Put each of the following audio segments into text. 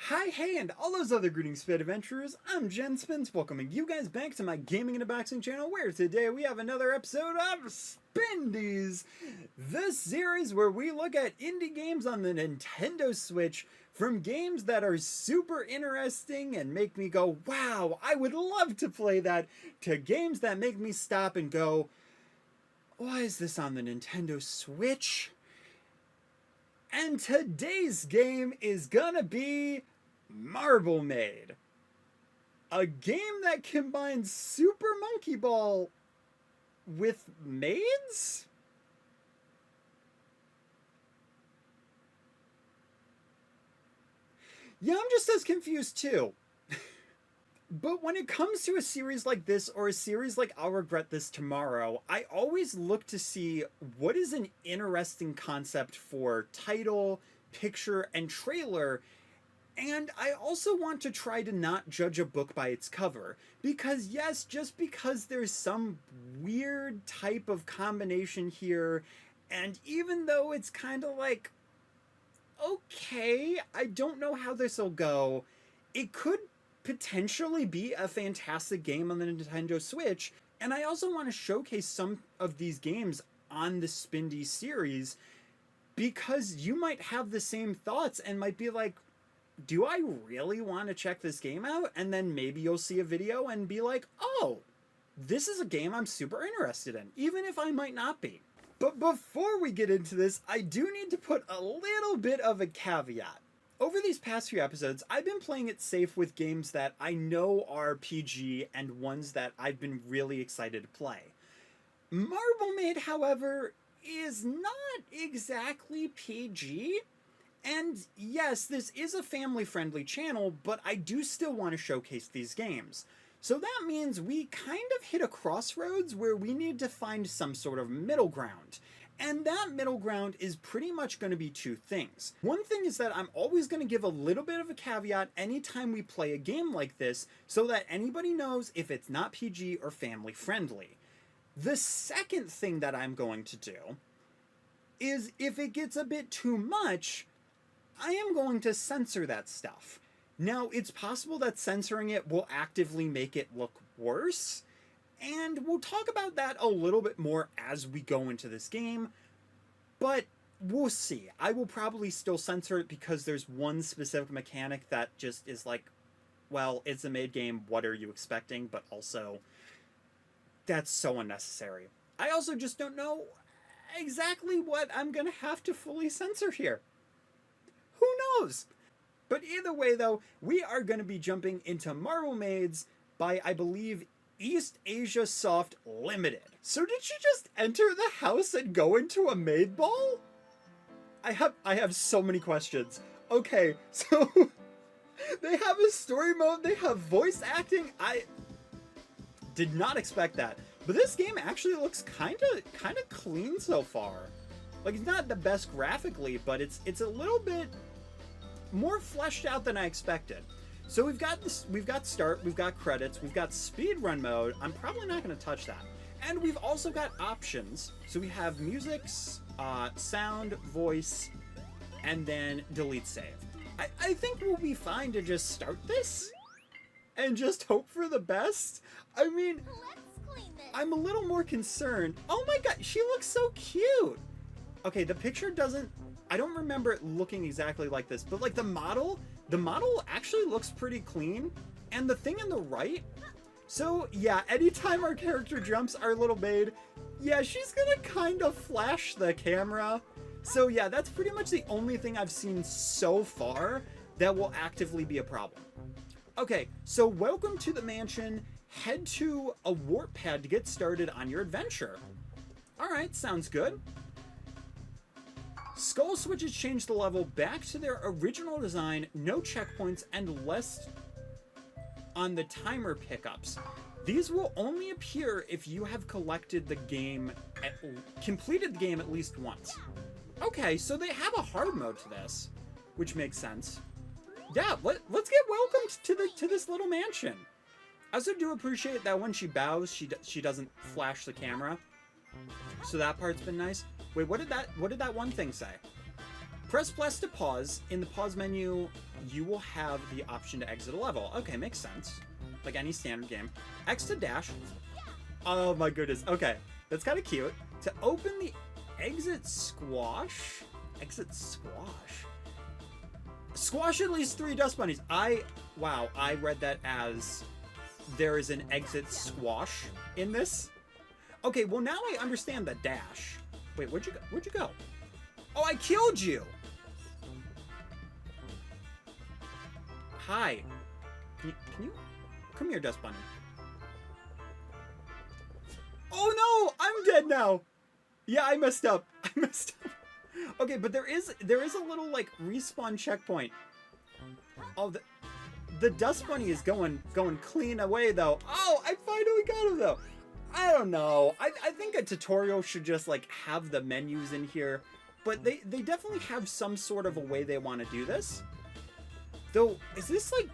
Hi, hey, and all those other greetings, Spit Adventurers. I'm Jen Spins, welcoming you guys back to my Gaming and Unboxing channel, where today we have another episode of Spindies, the series where we look at indie games on the Nintendo Switch, from games that are super interesting and make me go, wow, I would love to play that, to games that make me stop and go, why is this on the Nintendo Switch? And today's game is gonna be Maid, a game that combines Super Monkey Ball with maids? Yeah, I'm just as confused too. But when it comes to a series like this, or a series like I'll Regret This Tomorrow, I always look to see what is an interesting concept for title, picture, and trailer. And I also want to try to not judge a book by its cover. Because yes, just because there's some weird type of combination here, and even though it's kind of like, okay, I don't know how this will go, it could potentially be a fantastic game on the Nintendo Switch. And I also want to showcase some of these games on the Spindy series, because you might have the same thoughts and might be like, do I really want to check this game out? And then maybe you'll see a video and be like, oh, this is a game I'm super interested in, even if I might not be. But before we get into this, I do need to put a little bit of a caveat. Over these past few episodes, I've been playing it safe with games that I know are PG and ones that I've been really excited to play. Maid, however, is not exactly PG. And yes, this is a family-friendly channel, but I do still want to showcase these games. So that means we kind of hit a crossroads where we need to find some sort of middle ground. And that middle ground is pretty much going to be two things. One thing is that I'm always going to give a little bit of a caveat anytime we play a game like this, so that anybody knows if it's not PG or family friendly. The second thing that I'm going to do is, if it gets a bit too much, I am going to censor that stuff. Now, it's possible that censoring it will actively make it look worse, and we'll talk about that a little bit more as we go into this game, but we'll see. I will probably still censor it because there's one specific mechanic that just is like, well, it's a Maid game, what are you expecting? But also, that's so unnecessary. I also just don't know exactly what I'm gonna have to fully censor here. Who knows? But either way, though, we are going to be jumping into Maids by, I believe, East Asia Soft Limited. So did she just enter the house and go into a maid ball? I have so many questions. Okay, so they have a story mode, they have voice acting. I did not expect that. But this game actually looks kind of clean so far. Like, it's not the best graphically, but it's a little bit more fleshed out than I expected. So we've got start, we've got credits, we've got speedrun mode. I'm probably not going to touch that. And we've also got options. So we have music, sound, voice, and then delete save. I think we'll be fine to just start this and just hope for the best. I mean, I'm a little more concerned. Oh my god, she looks so cute. Okay, the picture doesn't, I don't remember it looking exactly like this, but like the model actually looks pretty clean. And the thing on the right, so yeah, anytime our character jumps, our little maid, yeah, she's gonna kind of flash the camera. So yeah, that's pretty much the only thing I've seen so far that will actively be a problem. Okay, so welcome to the mansion. Head to a warp pad to get started on your adventure. Alright, sounds good. Skull switches change the level back to their original design, no checkpoints, and less on the timer pickups. These will only appear if you have completed the game at least once. Okay, so they have a hard mode to this, which makes sense. Yeah, let's get welcomed to this little mansion. I also do appreciate that when she bows, she doesn't flash the camera. So that part's been nice. Wait, what did that one thing say? Press plus to pause. In the pause menu, you will have the option to exit a level. Okay, makes sense. Like any standard game. X to dash. Oh my goodness. Okay, that's kind of cute. To open the exit squash. Exit squash. Squash at least 3 dust bunnies. Wow, I read that as there is an exit squash in this. Okay, well now I understand the dash. Wait, where'd you go? Where'd you go? Oh, I killed you! Hi. Can you... Come here, Dust Bunny. Oh no! I'm dead now! Yeah, I messed up. I messed up. Okay, but there is a little, like, respawn checkpoint. Oh, the Dust Bunny is going clean away, though. Oh, I finally got him, though. I don't know. I think a tutorial should just, like, have the menus in here. But they definitely have some sort of a way they want to do this. Though, is this, like...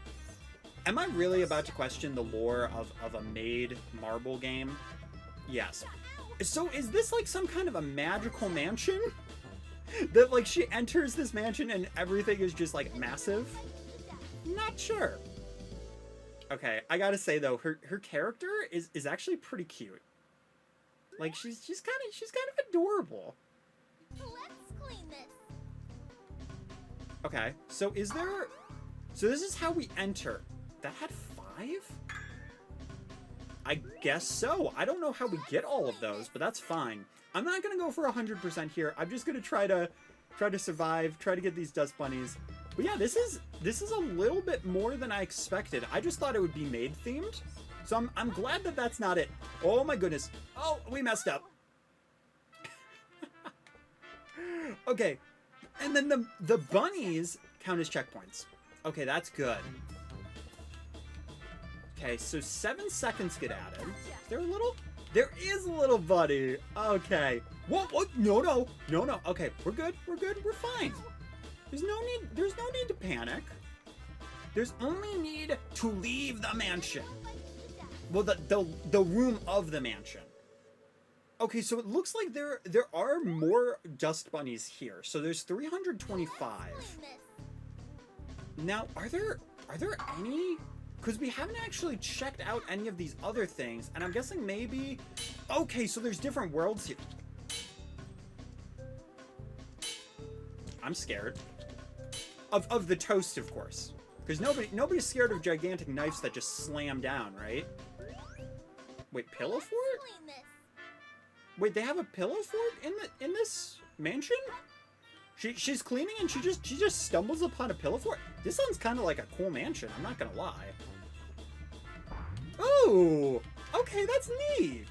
Am I really about to question the lore of a Maid marble game? Yes. So, is this, like, some kind of a magical mansion? That, like, she enters this mansion and everything is just, like, massive? Not sure. Okay, I gotta say, though, her character is actually pretty cute. Like, she's kind of adorable. Let's clean this. Okay, so is there... So this is how we enter. That had 5? I guess so. I don't know how we get all of those, but that's fine. I'm not gonna go for 100% here. I'm just gonna try to survive, try to get these dust bunnies. But yeah, this is a little bit more than I expected. I just thought it would be Maid themed. So I'm glad that that's not it. Oh my goodness. Oh, we messed up. Okay. And then the bunnies count as checkpoints. Okay, that's good. Okay, so 7 seconds get added. There is a little bunny. Okay. What? No. Okay, we're good. We're fine. There's no need to panic. There's only need to leave the mansion. Well, the room of the mansion. Okay, so it looks like there are more dust bunnies here. So there's 325. Now, are there any? Because we haven't actually checked out any of these other things, and I'm guessing maybe... Okay, so there's different worlds here. I'm scared. Of the toast, of course. Because nobody's scared of gigantic knives that just slam down, right? Wait, pillow fort? Wait, they have a pillow fort in this mansion? She's cleaning and she just stumbles upon a pillow fort. This sounds kind of like a cool mansion, I'm not gonna lie. Ooh, okay, that's neat.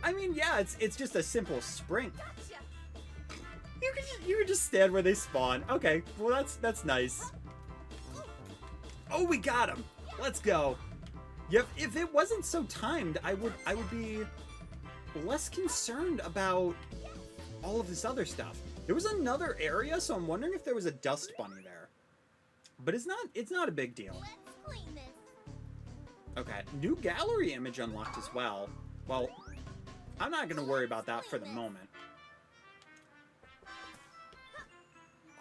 I mean, yeah, it's just a simple spring. You can just stand where they spawn. Okay, well that's nice. Oh, we got him. Let's go. Yep, if it wasn't so timed, I would be less concerned about all of this other stuff. There was another area, so I'm wondering if there was a dust bunny there. But it's not a big deal. Okay, new gallery image unlocked as well. Well, I'm not gonna worry about that for the moment.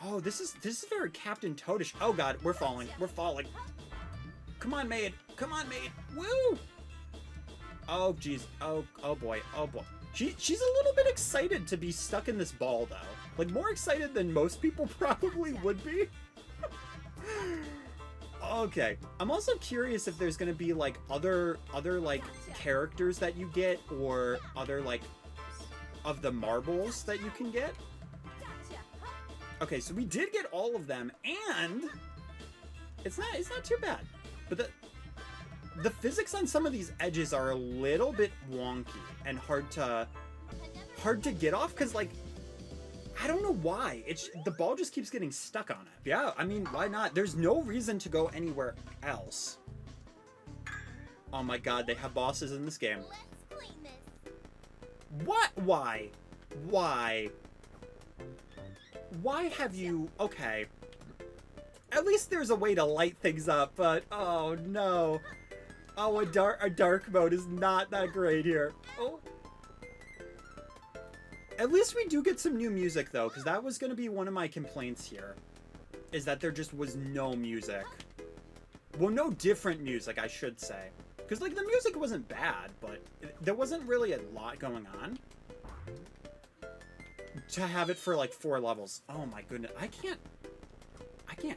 Oh, this is very Captain Toadish. Oh god, we're falling. We're falling. Come on, Maid. Come on, Maid. Woo! Oh jeez. Oh boy. Oh boy. She's a little bit excited to be stuck in this ball though. Like more excited than most people probably would be. Okay. I'm also curious if there's gonna be like other like characters that you get or other like of the marbles that you can get. Okay, so we did get all of them, and it's not too bad. But the physics on some of these edges are a little bit wonky and hard to get off because like I don't know why. The ball just keeps getting stuck on it. Yeah, I mean, why not? There's no reason to go anywhere else. Oh my god, they have bosses in this game. What? Why? Why? Why have you... Okay. At least there's a way to light things up, but... Oh, no. Oh, a dark mode is not that great here. Oh. At least we do get some new music, though, because that was going to be one of my complaints here. Is that there just was no music. Well, no different music, I should say. Because, like, the music wasn't bad, but there wasn't really a lot going on. To have it for, like, 4 levels. Oh, my goodness. I can't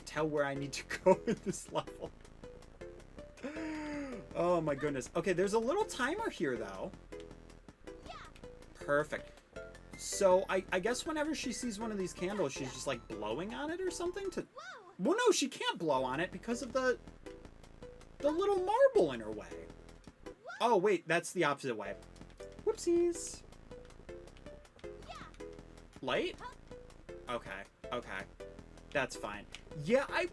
tell where I need to go in this level. Oh, my goodness. Okay, there's a little timer here, though. Perfect. So, I guess whenever she sees one of these candles, she's just, like, blowing on it or something to... Well, no, she can't blow on it because of the little marble in her way. Oh, wait, that's the opposite way. Whoopsies. Light? Okay, okay. That's fine. Yeah, I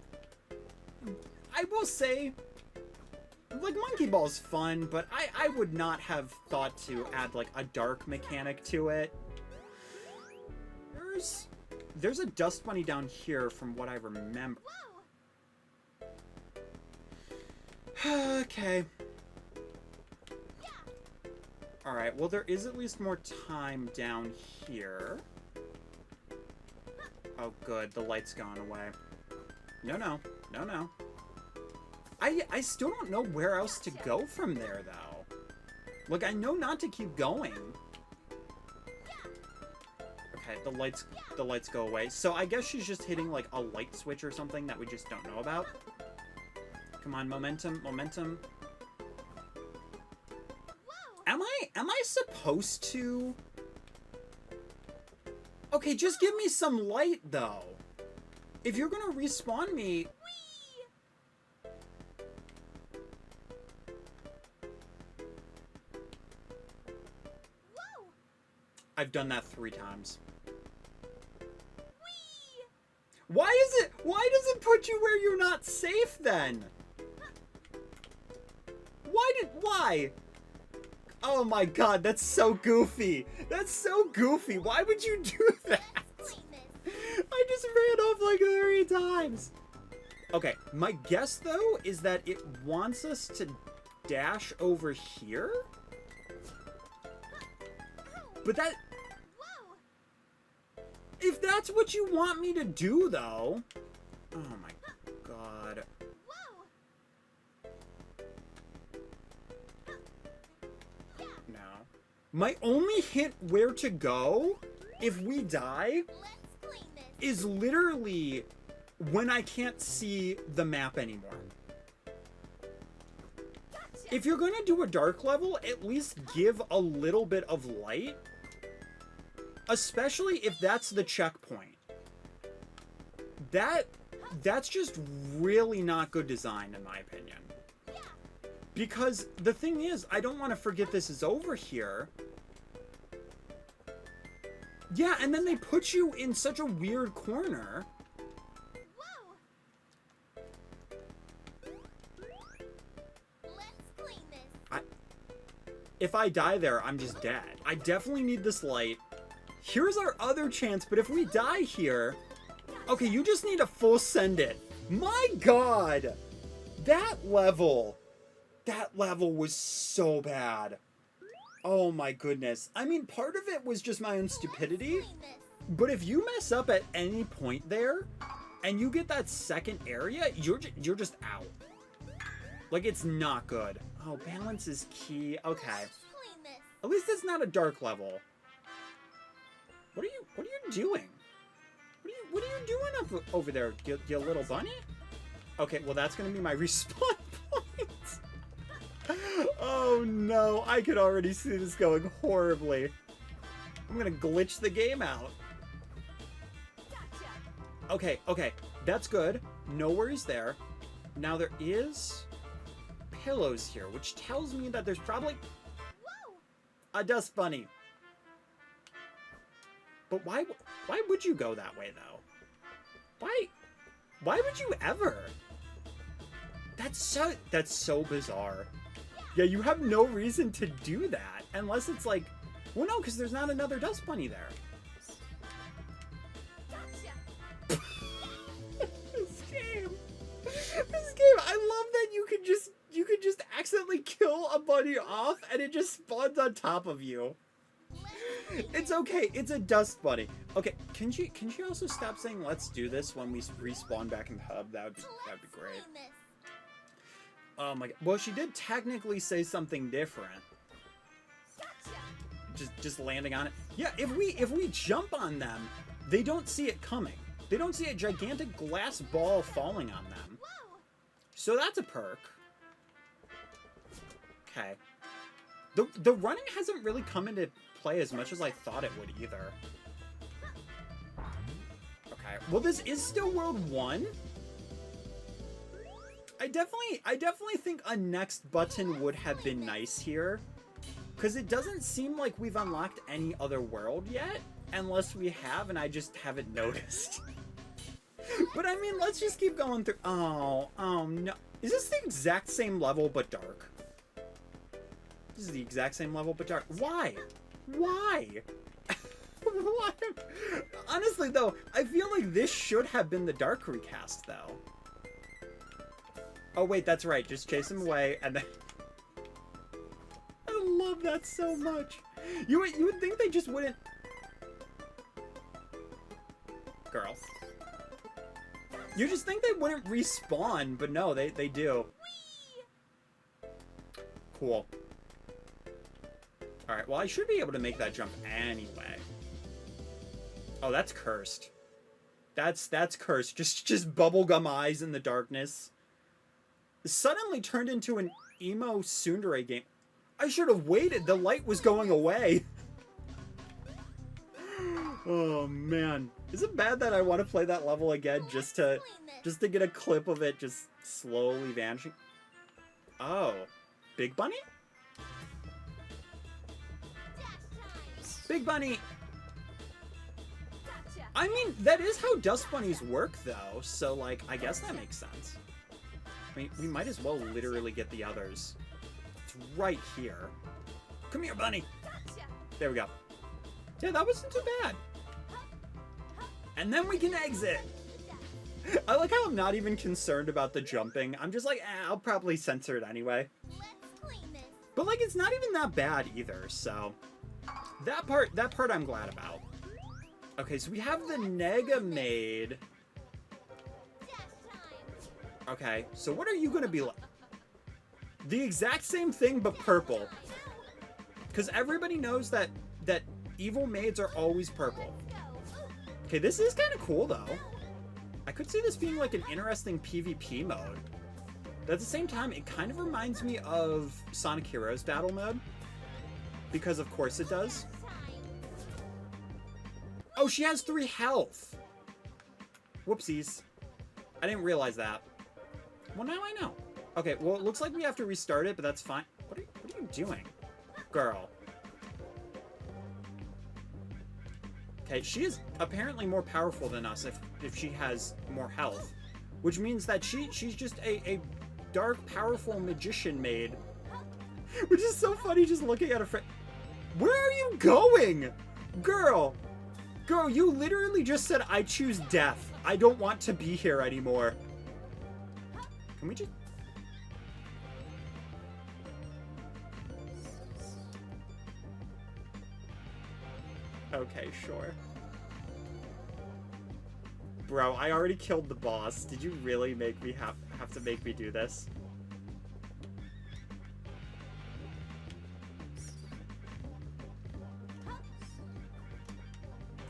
will say, like, Monkey Ball's fun, but I would not have thought to add, like, a dark mechanic to it. There's a dust bunny down here from what I remember. Okay. Alright, well, there is at least more time down here. Oh, good. The light's gone away. No, no. No, no. I still don't know where else to go from there, though. Like, I know not to keep going. Okay, the lights go away. So I guess she's just hitting, like, a light switch or something that we just don't know about. Come on, momentum, momentum. Am I supposed to... Okay, just give me some light, though. If you're gonna respawn me... I've done that 3 times. Why does it put you where you're not safe, then? Why? Oh my god, that's so goofy. That's so goofy. Why would you do that? I just ran off like 3 times. Okay, my guess, though, is that it wants us to dash over here? But that... If that's what you want me to do, though... Oh my god. No. My only hint where to go, if we die, is literally when I can't see the map anymore. If you're gonna do a dark level, at least give a little bit of light. Especially if that's the checkpoint. That's just really not good design, in my opinion. Because the thing is, I don't want to forget this is over here. Yeah, and then they put you in such a weird corner. If I die there, I'm just dead. I definitely need this light. Here's our other chance, but if we die here... Okay, you just need to full send it. My god! That level was so bad. Oh my goodness. I mean, part of it was just my own stupidity. But if you mess up at any point there, and you get that second area, you're just out. Like, it's not good. Oh, balance is key. Okay. At least it's not a dark level. What are you doing? What are you doing up over there, you little bunny? Okay, well that's gonna be my respawn point. Oh no, I could already see this going horribly. I'm gonna glitch the game out. Okay, that's good. No worries there. Now there is pillows here, which tells me that there's probably a dust bunny. But why would you go that way, though? Why would you ever? That's so bizarre. Yeah, you have no reason to do that, unless it's like... Well, no, because there's not another dust bunny there. This game, I love that you could just accidentally kill a bunny off, and it just spawns on top of you. It's okay. It's a dust bunny. Okay, can she also stop saying let's do this when we respawn back in the hub? That'd be great. Clean this. Oh my god. Well, she did technically say something different. Gotcha. Just landing on it. Yeah, if we jump on them, they don't see it coming. They don't see a gigantic glass ball falling on them. Whoa. So that's a perk. Okay. The running hasn't really come into play as much as I thought it would either. Okay. Well, this is still World 1. I definitely think a next button would have been nice here. Because it doesn't seem like we've unlocked any other world yet. Unless we have, and I just haven't noticed. But I mean, let's just keep going through. Oh no. Is this the exact same level but dark? This is the exact same level but dark. Why? Why? Why? Honestly though, I feel like this should have been the dark recast though. Oh wait, that's right. Just chase him away and then... I love that so much. You would think they just wouldn't... Girl. You just think they wouldn't respawn, but no, they do. Whee! Cool. Alright, well I should be able to make that jump anyway. Oh, that's cursed. That's cursed. Just bubblegum eyes in the darkness. Suddenly turned into an emo tsundere game. I should have waited. The light was going away. Oh man. Is it bad that I want to play that level again just to get a clip of it just slowly vanishing? Oh. Big Bunny? Big Bunny! Gotcha. I mean, that is how dust bunnies work though, so like, I guess that makes sense. I mean, we might as well literally get the others. It's right here. Come here, bunny! Gotcha. There we go. Yeah, that wasn't too bad. And then we can exit! I like how I'm not even concerned about the jumping. I'm just like, I'll probably censor it anyway. Let's clean this. But like, it's not even that bad either, so... That part I'm glad about. Okay, so we have the Nega Maid. Dash time. Okay, so what are you gonna be like? The exact same thing, but purple. Because everybody knows that evil maids are always purple. Let's go. Okay, this is kind of cool, though. I could see this being like an interesting PvP mode. But at the same time, it kind of reminds me of Sonic Heroes battle mode. Because of course it does. Oh, she has 3 health! Whoopsies. I didn't realize that. Well, now I know. Okay, well, it looks like we have to restart it, but that's fine. What are you doing? Girl. Okay, she is apparently more powerful than us if she has more health. Which means that she's just a dark, powerful magician maid. Which is so funny just looking at her friend. Where are you going? Girl, you literally just said, I choose death. I don't want to be here anymore. Can we just... Okay, sure. Bro, I already killed the boss. Did you really make me have to make me do this?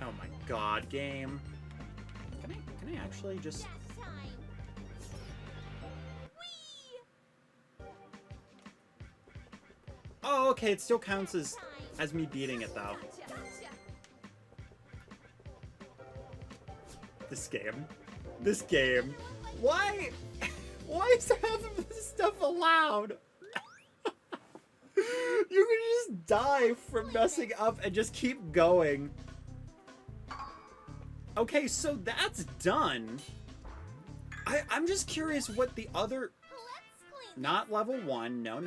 Oh my god, game. Can I actually just... Dash time. Whee! Oh, okay, it still counts as me beating it, though. Gotcha. This game. Why? Why is half of this stuff allowed? You can just die from messing up and just keep going. Okay, so that's done. I'm just curious what the other... Let's clean Not level 1, no.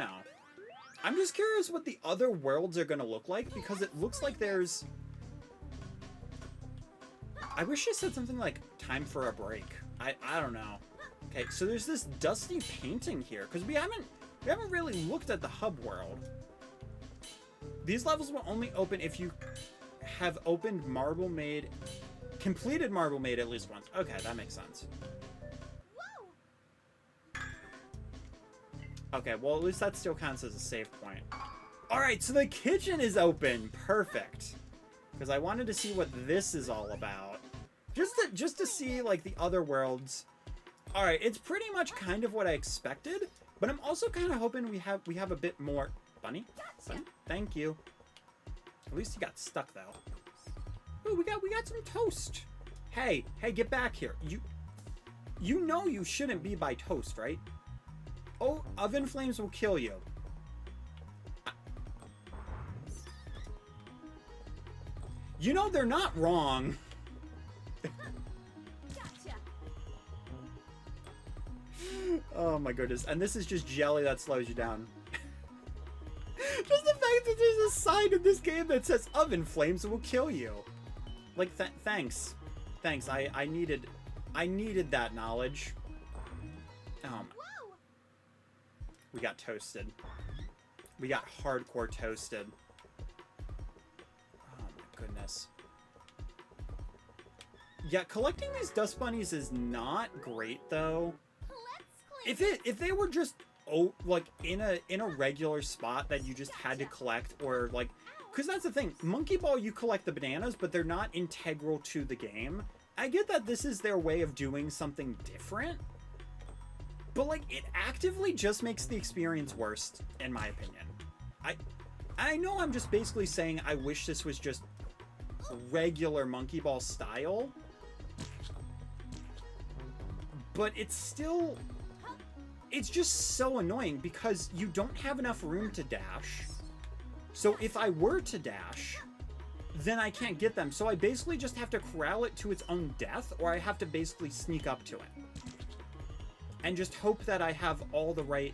I'm just curious what the other worlds are gonna look like, because it looks like there's... I wish it said something like, time for a break. I don't know. Okay, so there's this dusty painting here, because we haven't really looked at the hub world. These levels will only open if you have opened Marble Maid, completed Marble Maid at least once. Okay, that makes sense. Whoa! Okay, well, at least that still counts as a save point. Alright, so the kitchen is open. Perfect. Because I wanted to see what this is all about. Just to see, like, the other worlds. Alright, it's pretty much kind of what I expected. But I'm also kind of hoping we have a bit more... Bunny? Bunny? Thank you. At least he got stuck, though. Ooh, we got some toast. Hey, get back here. You know you shouldn't be by toast, right? Oh, oven flames will kill you. You know, they're not wrong. Gotcha. Oh my goodness. And this is just jelly that slows you down. Just the fact that there's a sign in this game that says oven flames will kill you. Like, thanks. Thanks. I needed that knowledge. Whoa! We got toasted. We got hardcore toasted. Oh my goodness. Yeah, collecting these dust bunnies is not great though. Let's clean If they were just like in a regular spot that you just had to collect, or like, because that's the thing, Monkey Ball, you collect the bananas, but they're not integral to the game. I get that this is their way of doing something different, but like it actively just makes the experience worse, in my opinion. I know I'm just basically saying I wish this was just regular Monkey Ball style, but it's still, it's just so annoying because you don't have enough room to dash. So if I were to dash, then I can't get them. So I basically just have to corral it to its own death, or I have to basically sneak up to it and just hope that I have all the right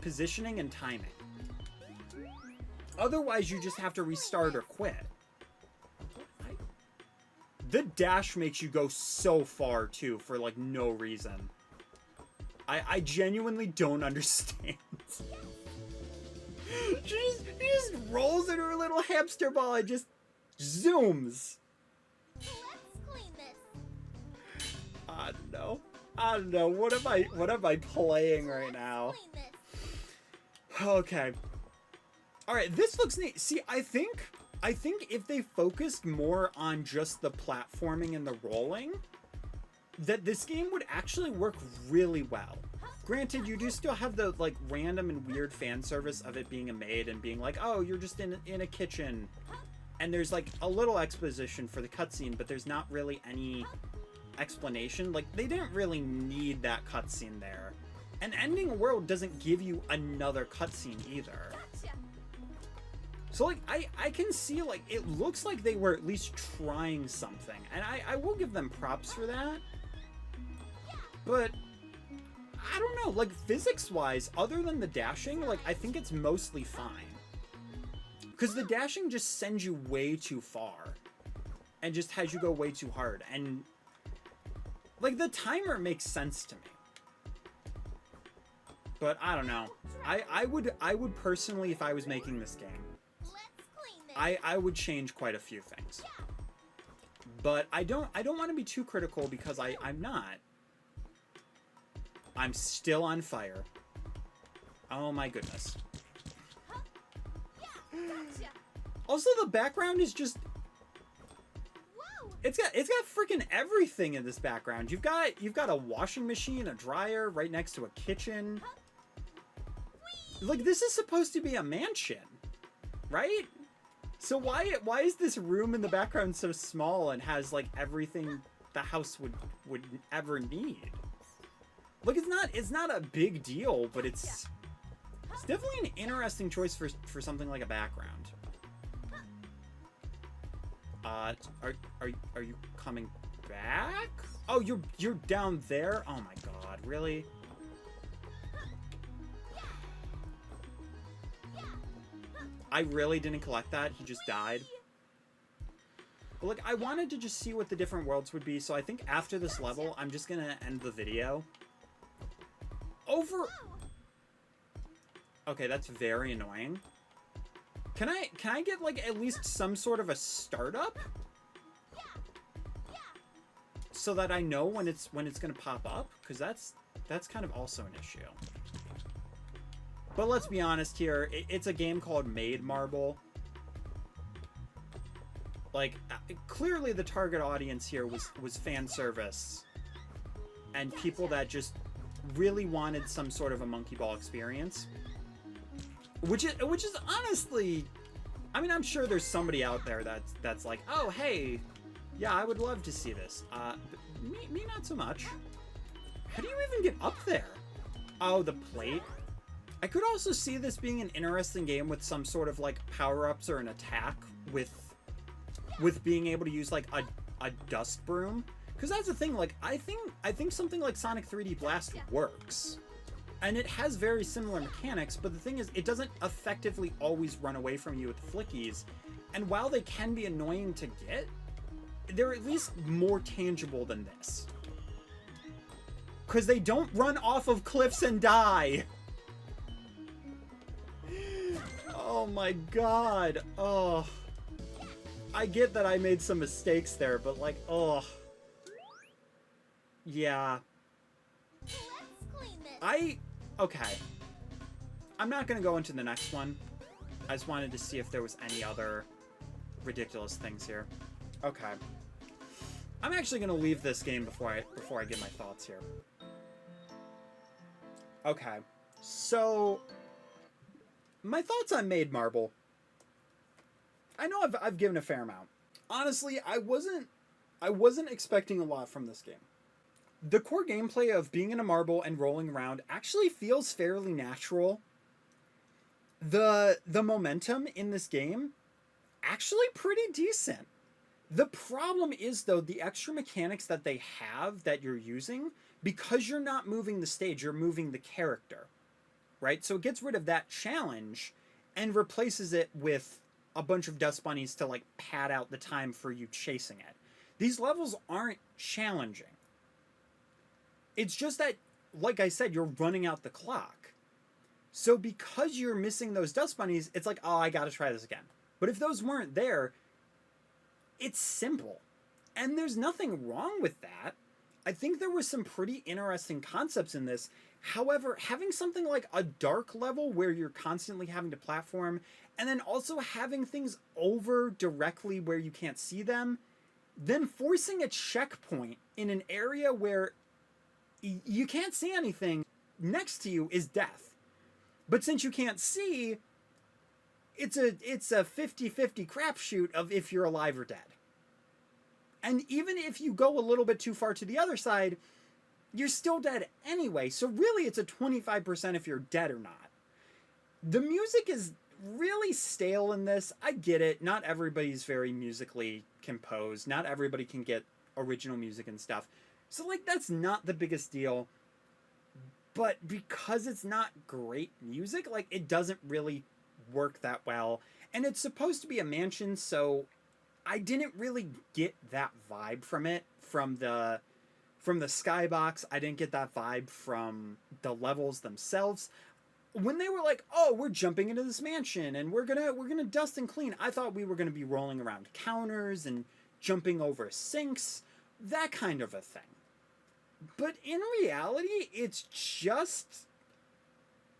positioning and timing. Otherwise, you just have to restart or quit. The dash makes you go so far too for like no reason. I genuinely don't understand. She just rolls in her little hamster ball and just zooms. Let's clean this. I don't know. What am I playing right now? Clean this. Okay. All right, this looks neat. See, I think if they focused more on just the platforming and the rolling, that this game would actually work really well. Granted, you do still have the like random and weird fan service of it being a maid and being like, oh, you're just in a kitchen, and there's like a little exposition for the cutscene, but there's not really any explanation. Like, they didn't really need that cutscene there. And ending a world doesn't give you another cutscene either. Gotcha. So, like, I can see, like, it looks like they were at least trying something. And I will give them props for that. But, I don't know, like, physics-wise, other than the dashing, like, I think it's mostly fine. Because the dashing just sends you way too far. And just has you go way too hard. And, like, the timer makes sense to me. But, I don't know. I would personally, if I was making this game, Let's clean this. I would change quite a few things. But I don't want to be too critical because I'm not. I'm still on fire. Oh my goodness. Gotcha. Also, the background is just, Whoa. it's got freaking everything in this background. You've got a washing machine, a dryer right next to a kitchen. Like, this is supposed to be a mansion, right? So why is this room in the background so small and has like everything the house would ever need? Like, it's not a big deal, but it's definitely an interesting choice for something like a background. Are you coming back? Oh, you're down there? Oh my god, really? I really didn't collect that. He just died. But look, I wanted to just see what the different worlds would be, so I think after this level, I'm just gonna end the video. Okay, that's very annoying. Can I get like at least some sort of a startup? Yeah. So that I know when it's gonna pop up? Because that's kind of also an issue. But let's be honest here, it's a game called Maid Marble. Like, clearly the target audience here was fan service. And people that just really wanted some sort of a monkey ball experience. Which is honestly, I mean, I'm sure there's somebody out there that's like, oh, hey, yeah, I would love to see this. But me not so much. How do you even get up there? Oh, the plate. I could also see this being an interesting game with some sort of like power-ups or an attack with being able to use like a dust broom. Because that's the thing, like I think something like Sonic 3D Blast works. And it has very similar mechanics, but the thing is, it doesn't effectively always run away from you with the flickies. And while they can be annoying to get, they're at least more tangible than this. Because they don't run off of cliffs and die. Oh my god. Oh. I get that I made some mistakes there, but like, oh. Yeah. Let's clean this. Okay. I'm not gonna go into the next one. I just wanted to see if there was any other ridiculous things here. Okay. I'm actually gonna leave this game before I give my thoughts here. Okay. So my thoughts on Maid Marble. I know I've given a fair amount. Honestly, I wasn't expecting a lot from this game. The core gameplay of being in a marble and rolling around actually feels fairly natural. The momentum in this game, actually pretty decent. The problem is, though, the extra mechanics that they have that you're using, because you're not moving the stage, you're moving the character, right? So it gets rid of that challenge and replaces it with a bunch of dust bunnies to, like, pad out the time for you chasing it. These levels aren't challenging. It's just that, like I said, you're running out the clock. So because you're missing those dust bunnies, it's like, oh, I gotta try this again. But if those weren't there, it's simple. And there's nothing wrong with that. I think there were some pretty interesting concepts in this. However, having something like a dark level where you're constantly having to platform, and then also having things over directly where you can't see them, then forcing a checkpoint in an area where you can't see anything next to you is death. But since you can't see, it's a 50-50 crapshoot of if you're alive or dead. And even if you go a little bit too far to the other side, you're still dead anyway. So really it's a 25% if you're dead or not. The music is really stale in this. I get it. Not everybody's very musically composed. Not everybody can get original music and stuff. So, like, that's not the biggest deal. But because it's not great music, like, it doesn't really work that well. And it's supposed to be a mansion, so I didn't really get that vibe from it. From the skybox, I didn't get that vibe from the levels themselves. When they were like, oh, we're jumping into this mansion, and we're gonna dust and clean, I thought we were gonna be rolling around counters and jumping over sinks, that kind of a thing. But in reality, it's just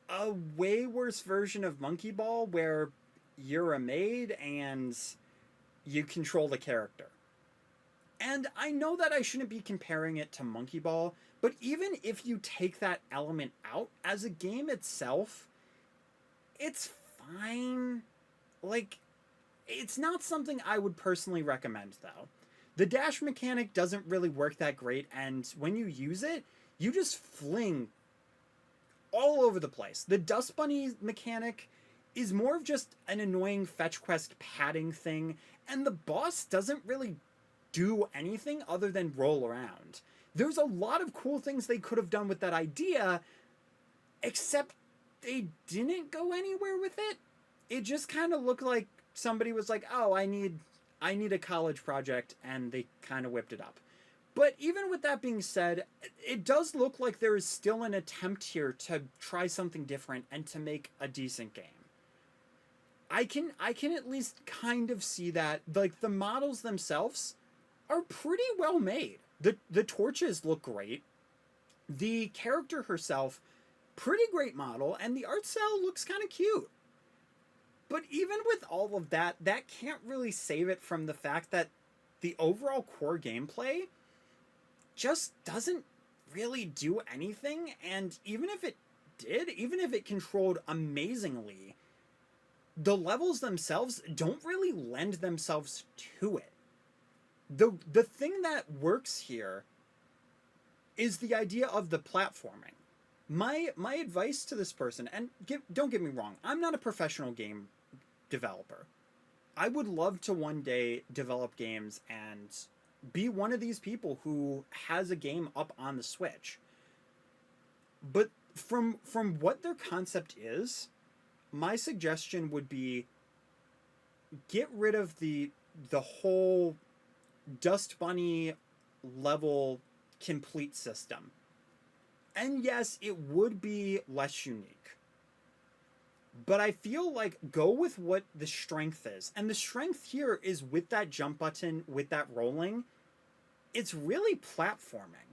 a way worse version of Monkey Ball where you're a maid and you control the character. And I know that I shouldn't be comparing it to Monkey Ball, but even if you take that element out, as a game itself, it's fine. Like, it's not something I would personally recommend, though. The dash mechanic doesn't really work that great, and when you use it, you just fling all over the place. The Dust Bunny mechanic is more of just an annoying fetch quest padding thing, and the boss doesn't really do anything other than roll around. There's a lot of cool things they could have done with that idea, except they didn't go anywhere with it. It just kind of looked like somebody was like, oh, I need a college project, and they kind of whipped it up. But even with that being said, it does look like there is still an attempt here to try something different and to make a decent game. I can at least kind of see that. Like, the models themselves are pretty well made. The torches look great. The character herself, pretty great model, and the art style looks kind of cute. But even with all of that, that can't really save it from the fact that the overall core gameplay just doesn't really do anything, and even if it did, even if it controlled amazingly, the levels themselves don't really lend themselves to it. The thing that works here is the idea of the platforming. My advice to this person, and don't get me wrong, I'm not a professional game developer. I would love to one day develop games and be one of these people who has a game up on the Switch. But from what their concept is, my suggestion would be get rid of the whole Dust Bunny level complete system. And yes, it would be less unique. But I feel like go with what the strength is. And the strength here is with that jump button, with that rolling, it's really platforming.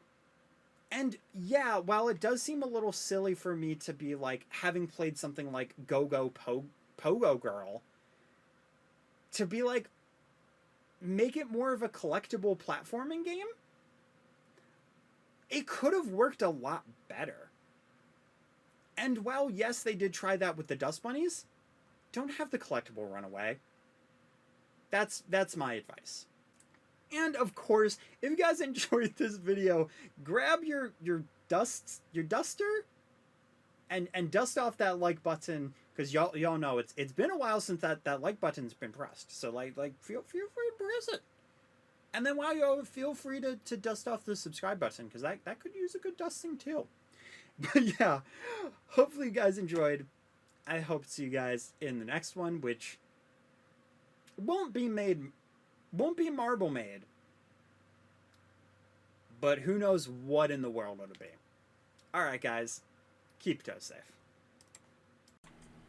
And yeah, while it does seem a little silly for me to be like, having played something like Pogo Girl, to be like, make it more of a collectible platforming game, it could have worked a lot better. And while, yes, they did try that with the Dust Bunnies, don't have the collectible run away. That's my advice. And of course, if you guys enjoyed this video, grab your duster and dust off that like button, because y'all know it's been a while since that like button's been pressed. So like feel free to press it. And then while y'all feel free to dust off the subscribe button, because that could use a good dusting too. But yeah, hopefully you guys enjoyed. I hope to see you guys in the next one, which won't be Marble Maid. But who knows what in the world it'll be. Alright guys, keep toes safe.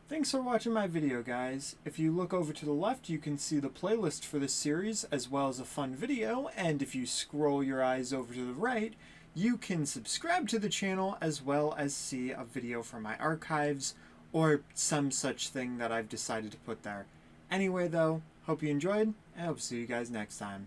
Thanks for watching my video, guys. If you look over to the left, you can see the playlist for this series, as well as a fun video, and if you scroll your eyes over to the right, you can subscribe to the channel, as well as see a video from my archives, or some such thing that I've decided to put there. Anyway though, hope you enjoyed, and I hope to see you guys next time.